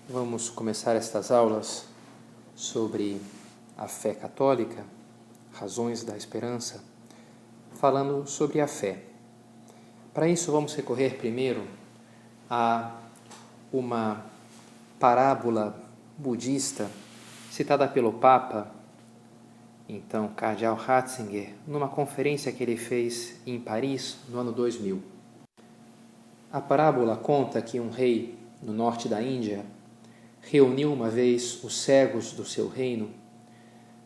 Vamos começar estas aulas sobre a fé católica, razões da esperança, falando sobre a fé. Para isso, vamos recorrer primeiro a uma parábola budista citada pelo Papa, então Cardeal Ratzinger, numa conferência que ele fez em Paris no ano 2000. A parábola conta que um rei no norte da Índia reuniu uma vez os cegos do seu reino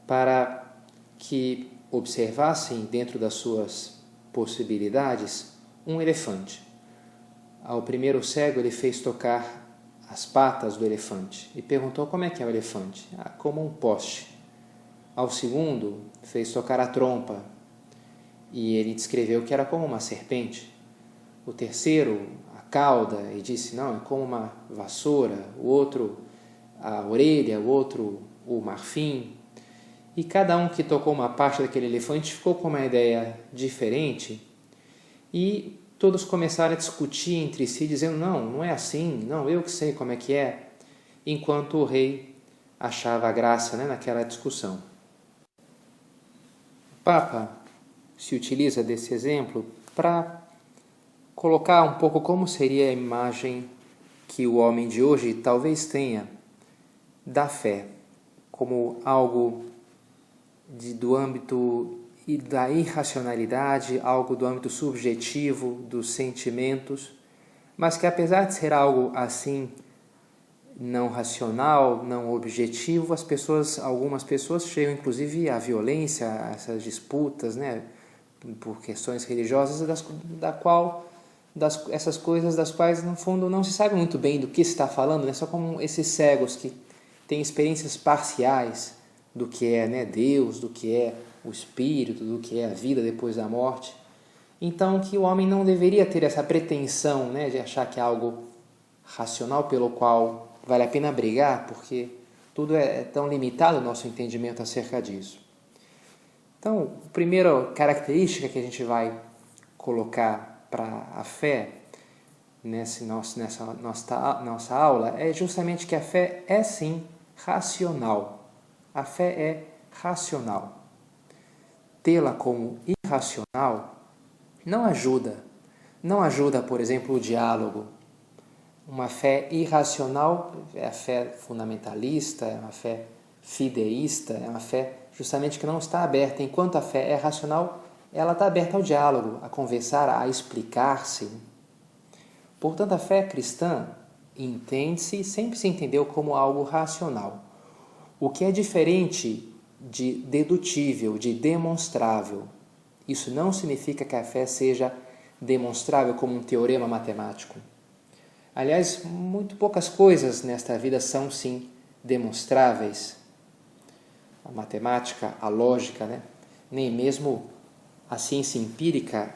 para que observassem dentro das suas possibilidades um elefante. Ao primeiro cego ele fez tocar as patas do elefante e perguntou como é que é o elefante. Como um poste. Ao segundo fez tocar a trompa e ele descreveu que era como uma serpente. O terceiro a cauda e disse não, é como uma vassoura. O outro a orelha, o outro o marfim. E cada um que tocou uma parte daquele elefante ficou com uma ideia diferente e todos começaram a discutir entre si, dizendo, não é assim, não, eu que sei como é que é, enquanto o rei achava graça naquela discussão. O Papa se utiliza desse exemplo para colocar um pouco como seria a imagem que o homem de hoje talvez tenha da fé, como algo do âmbito da irracionalidade, algo do âmbito subjetivo, dos sentimentos, mas que apesar de ser algo assim, não racional, não objetivo, algumas pessoas chegam inclusive à violência, a essas disputas, por questões religiosas, essas coisas das quais no fundo não se sabe muito bem do que se está falando, só como esses cegos que têm experiências parciais do que é Deus, do que é o espírito, do que é a vida depois da morte. Então, que o homem não deveria ter essa pretensão de achar que é algo racional pelo qual vale a pena brigar, porque tudo é tão limitado o nosso entendimento acerca disso. Então, a primeira característica que a gente vai colocar para a fé nessa nossa aula é justamente que a fé é sim racional. A fé é racional. Tê-la como irracional não ajuda. Não ajuda, por exemplo, o diálogo. Uma fé irracional é a fé fundamentalista, é uma fé fideísta, é uma fé justamente que não está aberta. Enquanto a fé é racional, ela está aberta ao diálogo, a conversar, a explicar-se. Portanto, a fé cristã entende-se, sempre se entendeu como algo racional. O que é diferente de dedutível, de demonstrável. Isso não significa que a fé seja demonstrável como um teorema matemático. Aliás, muito poucas coisas nesta vida são, sim, demonstráveis. A matemática, a lógica, nem mesmo a ciência empírica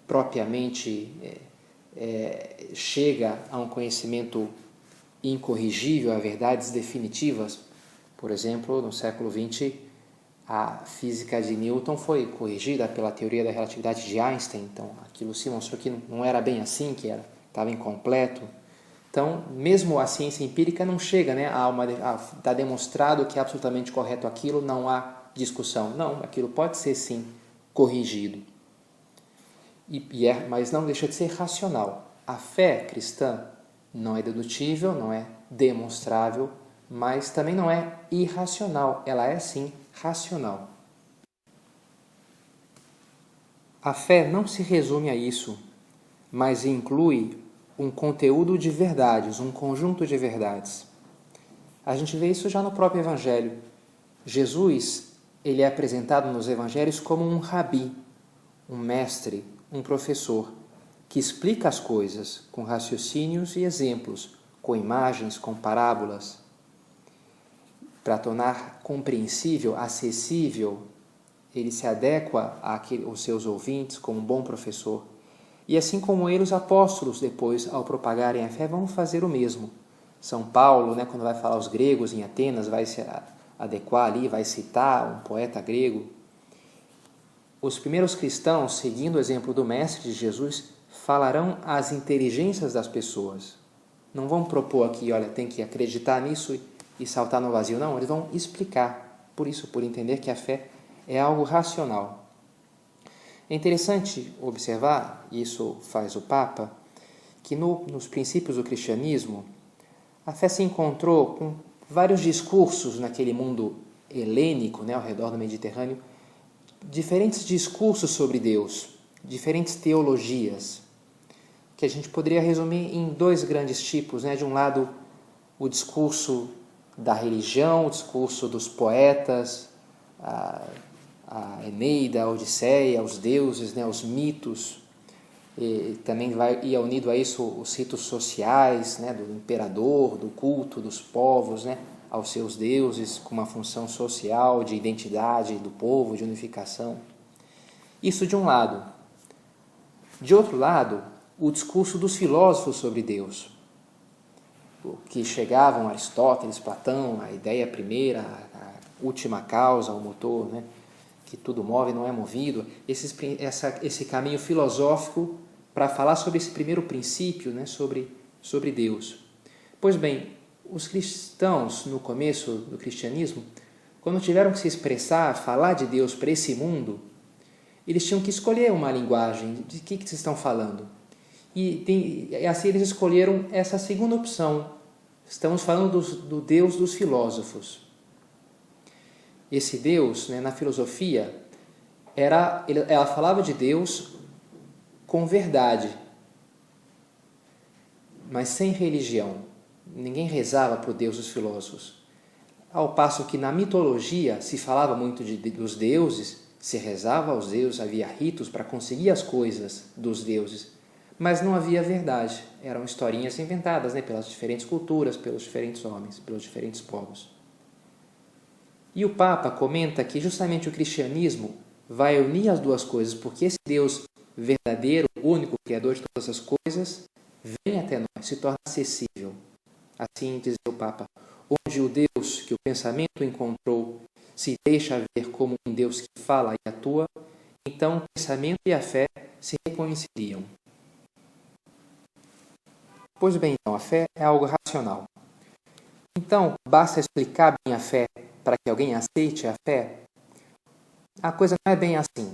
propriamente chega a um conhecimento incorrigível, a verdades definitivas. Por exemplo, no século XX, a física de Newton foi corrigida pela teoria da relatividade de Einstein. Então, aquilo se mostrou que não era bem assim, que estava incompleto. Então, mesmo a ciência empírica não chega a estar demonstrado que é absolutamente correto aquilo, não há discussão. Não, aquilo pode ser sim corrigido. Mas não deixa de ser racional. A fé cristã não é dedutível, não é demonstrável, mas também não é irracional. Ela é sim racional. A fé não se resume a isso, mas inclui um conteúdo de verdades, um conjunto de verdades. A gente vê isso já no próprio Evangelho. Jesus, ele é apresentado nos Evangelhos como um rabi, um mestre, um professor, que explica as coisas com raciocínios e exemplos, com imagens, com parábolas, para tornar compreensível, acessível. Ele se adequa aos seus ouvintes como um bom professor. E assim como ele, os apóstolos, depois, ao propagarem a fé, vão fazer o mesmo. São Paulo, quando vai falar aos gregos em Atenas, vai se adequar ali, vai citar um poeta grego. Os primeiros cristãos, seguindo o exemplo do Mestre de Jesus, falarão às inteligências das pessoas. não vão propor aqui, olha, tem que acreditar nisso e saltar no vazio. Não, eles vão explicar. Por isso, por entender que a fé é algo racional. É interessante observar, e isso faz o Papa, que nos princípios do cristianismo, a fé se encontrou com vários discursos naquele mundo helênico, ao redor do Mediterrâneo, diferentes discursos sobre Deus, diferentes teologias, que a gente poderia resumir em dois grandes tipos. De um lado, o discurso da religião, o discurso dos poetas, a Eneida, a Odisseia, os deuses, os mitos. E também ia unido a isso os ritos sociais, do imperador, do culto dos povos, aos seus deuses, com uma função social, de identidade do povo, de unificação. Isso de um lado. De outro lado, o discurso dos filósofos sobre Deus, que chegavam a Aristóteles, Platão, a ideia primeira, a última causa, o motor, que tudo move, não é movido, esse caminho filosófico para falar sobre esse primeiro princípio, sobre Deus. Pois bem, os cristãos, no começo do cristianismo, quando tiveram que se expressar, falar de Deus para esse mundo, eles tinham que escolher uma linguagem. De que vocês estão falando? E assim eles escolheram essa segunda opção. Estamos falando do Deus dos filósofos. Esse Deus, na filosofia, ela falava de Deus com verdade, mas sem religião. Ninguém rezava para o Deus dos filósofos. Ao passo que na mitologia se falava muito dos deuses, se rezava aos deuses, havia ritos para conseguir as coisas dos deuses, mas não havia verdade. Eram historinhas inventadas pelas diferentes culturas, pelos diferentes homens, pelos diferentes povos. E o Papa comenta que justamente o cristianismo vai unir as duas coisas, porque esse Deus verdadeiro, único, criador de todas as coisas, vem até nós, se torna acessível. Assim diz o Papa, onde o Deus que o pensamento encontrou se deixa ver como um Deus que fala e atua, então o pensamento e a fé se reconciliam. Pois bem, então, a fé é algo racional. Então, basta explicar bem a fé para que alguém aceite a fé? A coisa não é bem assim.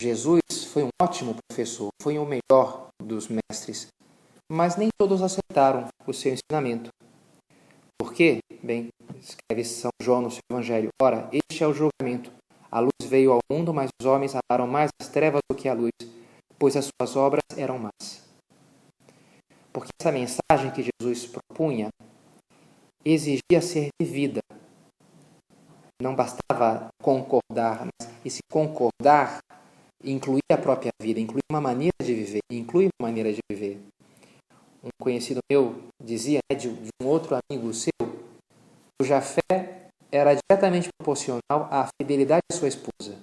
Jesus foi um ótimo professor, foi o melhor dos mestres, mas nem todos aceitaram o seu ensinamento. Por quê? Bem, escreve São João no seu Evangelho. Ora, este é o julgamento. A luz veio ao mundo, mas os homens amaram mais as trevas do que a luz, pois as suas obras eram más. Porque essa mensagem que Jesus propunha exigia ser vivida. Não bastava concordar, mas esse concordar incluía a própria vida, incluía uma maneira de viver, Um conhecido meu dizia, de um outro amigo seu, cuja fé era diretamente proporcional à fidelidade de sua esposa.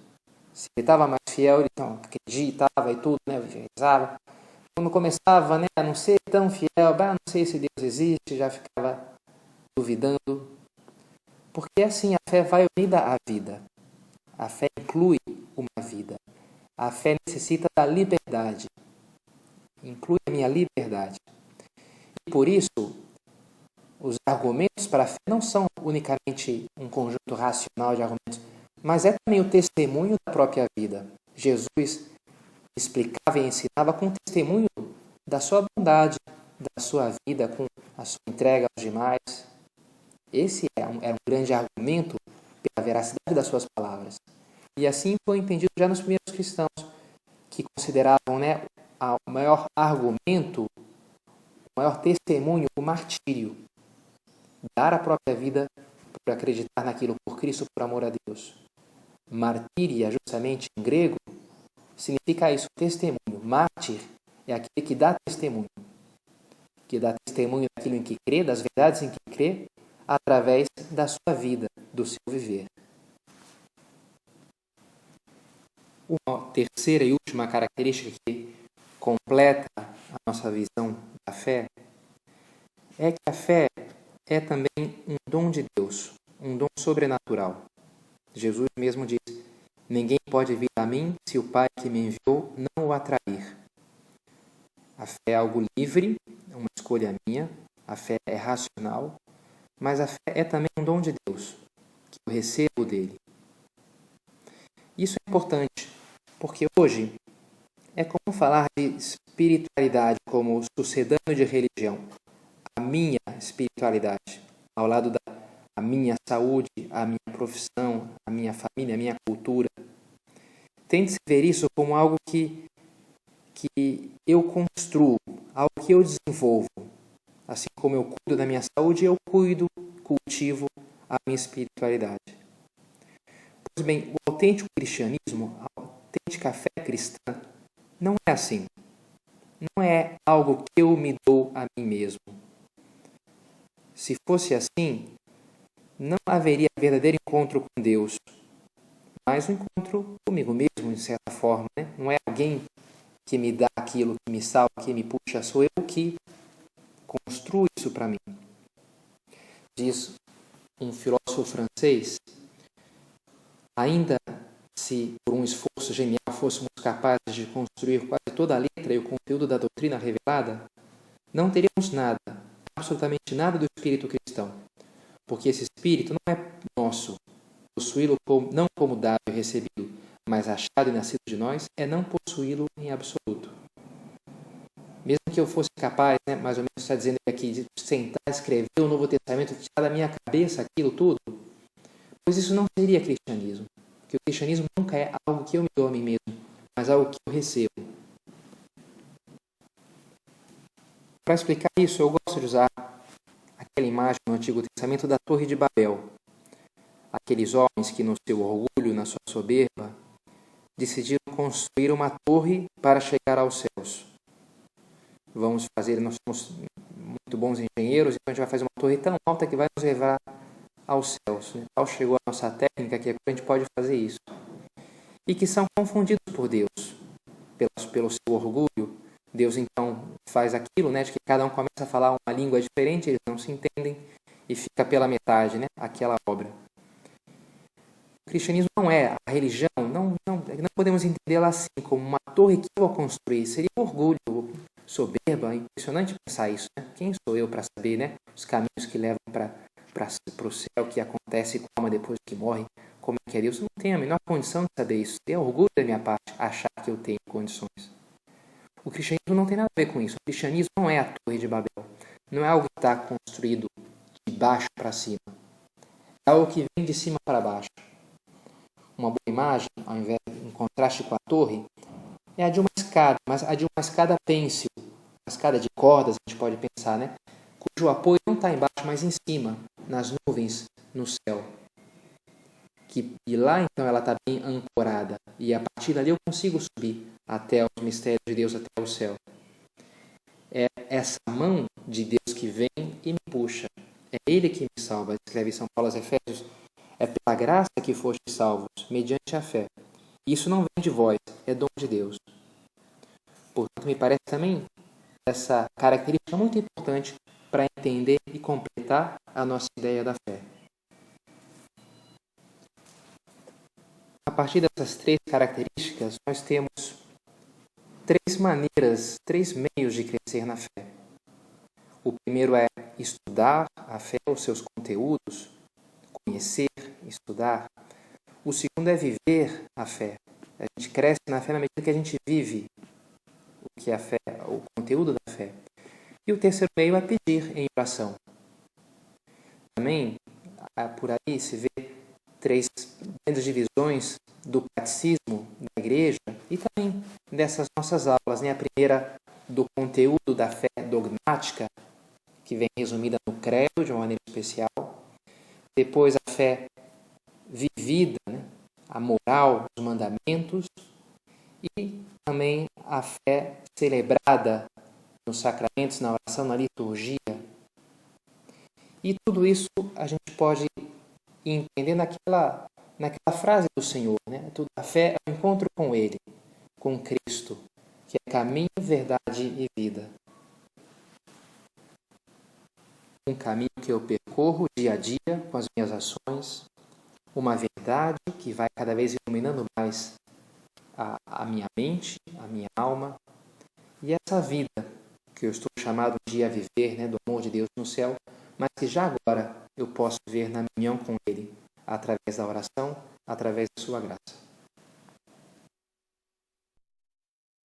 Se ele estava mais fiel, ele acreditava e tudo, rezava. Quando começava a não ser tão fiel, não sei se Deus existe, já ficava duvidando. Porque assim a fé vai unida à vida. A fé inclui uma vida. A fé necessita da liberdade. Inclui a minha liberdade. E por isso, os argumentos para a fé não são unicamente um conjunto racional de argumentos, mas é também o testemunho da própria vida. Jesus explicava e ensinava com testemunho da sua bondade, da sua vida, com a sua entrega aos demais. Esse era um grande argumento pela veracidade das suas palavras. E assim foi entendido já nos primeiros cristãos, que consideravam o maior argumento, o maior testemunho, o martírio. Dar a própria vida por acreditar naquilo por Cristo, por amor a Deus. Martíria, justamente em grego, significa isso, testemunho. Mártir é aquele que dá testemunho daquilo em que crê, das verdades em que crê, através da sua vida, do seu viver. Uma terceira e última característica que completa a nossa visão da fé é que a fé é também um dom de Deus, um dom sobrenatural. Jesus mesmo diz, ninguém pode vir a mim se o Pai que me enviou não o atrair. A fé é algo livre, uma escolha escolha minha, a fé é racional, mas a fé é também um dom de Deus, que eu recebo dele. Isso é importante, porque hoje é comum falar de espiritualidade como sucedâneo de religião. A minha espiritualidade, ao lado da minha saúde, a minha profissão, a minha família, a minha cultura. Tente-se ver isso como algo que eu construo, algo que eu desenvolvo. Assim como eu cuido da minha saúde, eu cultivo a minha espiritualidade. Pois bem, o autêntico cristianismo, a autêntica fé cristã, não é assim. Não é algo que eu me dou a mim mesmo. Se fosse assim, não haveria verdadeiro encontro com Deus, mas um encontro comigo mesmo, de certa forma. Né? Não é alguém que me dá aquilo, que me salva, que me puxa, sou eu que construo isso para mim. Diz um filósofo francês, ainda se por um esforço genial fôssemos capazes de construir quase toda a letra e o conteúdo da doutrina revelada, não teríamos nada, absolutamente nada do espírito cristão, porque esse espírito não é nosso. Possuí-lo não como dado e recebido, mas achado e nascido de nós, é não possuí-lo em absoluto. Mesmo que eu fosse capaz, mais ou menos está dizendo aqui, de sentar, escrever o Novo Testamento, tirar da minha cabeça aquilo tudo, pois isso não seria cristianismo. Porque o cristianismo nunca é algo que eu me dou a mim mesmo, mas algo que eu recebo. Para explicar isso, eu gosto de usar aquela imagem no Antigo Testamento da Torre de Babel. Aqueles homens que, no seu orgulho, na sua soberba, decidiram construir uma torre para chegar aos céus. Nós somos muito bons engenheiros, então a gente vai fazer uma torre tão alta que vai nos levar aos céus. Tal chegou a nossa técnica que a gente pode fazer isso. E que são confundidos por Deus, pelo seu orgulho. Deus então faz aquilo, de que cada um começa a falar uma língua diferente, eles não se entendem e fica pela metade, aquela obra. O cristianismo não é a religião, não podemos entendê-la assim, como uma torre que eu vou construir. Seria um orgulho, soberba, impressionante pensar isso. Quem sou eu para saber os caminhos que levam para o céu, o que acontece com a alma depois que morre, como é que é Deus? Eu não tenho a menor condição de saber isso. É orgulho da minha parte achar que eu tenho condições. O cristianismo não tem nada a ver com isso. O cristianismo não é a Torre de Babel. Não é algo que está construído de baixo para cima. É algo que vem de cima para baixo. Uma boa imagem, ao invés em contraste com a torre, é a de uma escada, mas a de uma escada pêncil, uma escada de cordas, a gente pode pensar, cujo apoio não está embaixo, mas em cima, nas nuvens, no céu. E lá, então, ela está bem ancorada. E a partir dali eu consigo subir até os mistérios de Deus, até o céu. É essa mão de Deus que vem e me puxa. É Ele que me salva. Escreve São Paulo aos Efésios. É pela graça que fostes salvos, mediante a fé. Isso não vem de vós, é dom de Deus. Portanto, me parece também essa característica muito importante para entender e completar a nossa ideia da fé. A partir dessas três características, nós temos três meios de crescer na fé. O primeiro é estudar a fé, os seus conteúdos, conhecer, estudar. O segundo é viver a fé. A gente cresce na fé na medida que a gente vive o que é a fé, o conteúdo da fé. E o terceiro meio é pedir em oração. Também, por aí se vê três grandes divisões do catecismo da igreja e também dessas nossas aulas. A primeira, do conteúdo da fé dogmática, que vem resumida no credo de uma maneira especial. Depois a fé vivida, a moral, os mandamentos. E também a fé celebrada nos sacramentos, na oração, na liturgia. E tudo isso a gente pode entender naquela frase do Senhor. A fé é o encontro com Ele, com Cristo, que é caminho, verdade e vida. Um caminho que eu percorro dia a dia com as minhas ações, uma verdade que vai cada vez iluminando mais a minha mente, a minha alma, e essa vida que eu estou chamado um dia a viver, né, do amor de Deus no céu, mas que já agora eu posso ver na minha união com Ele, através da oração, através da sua graça.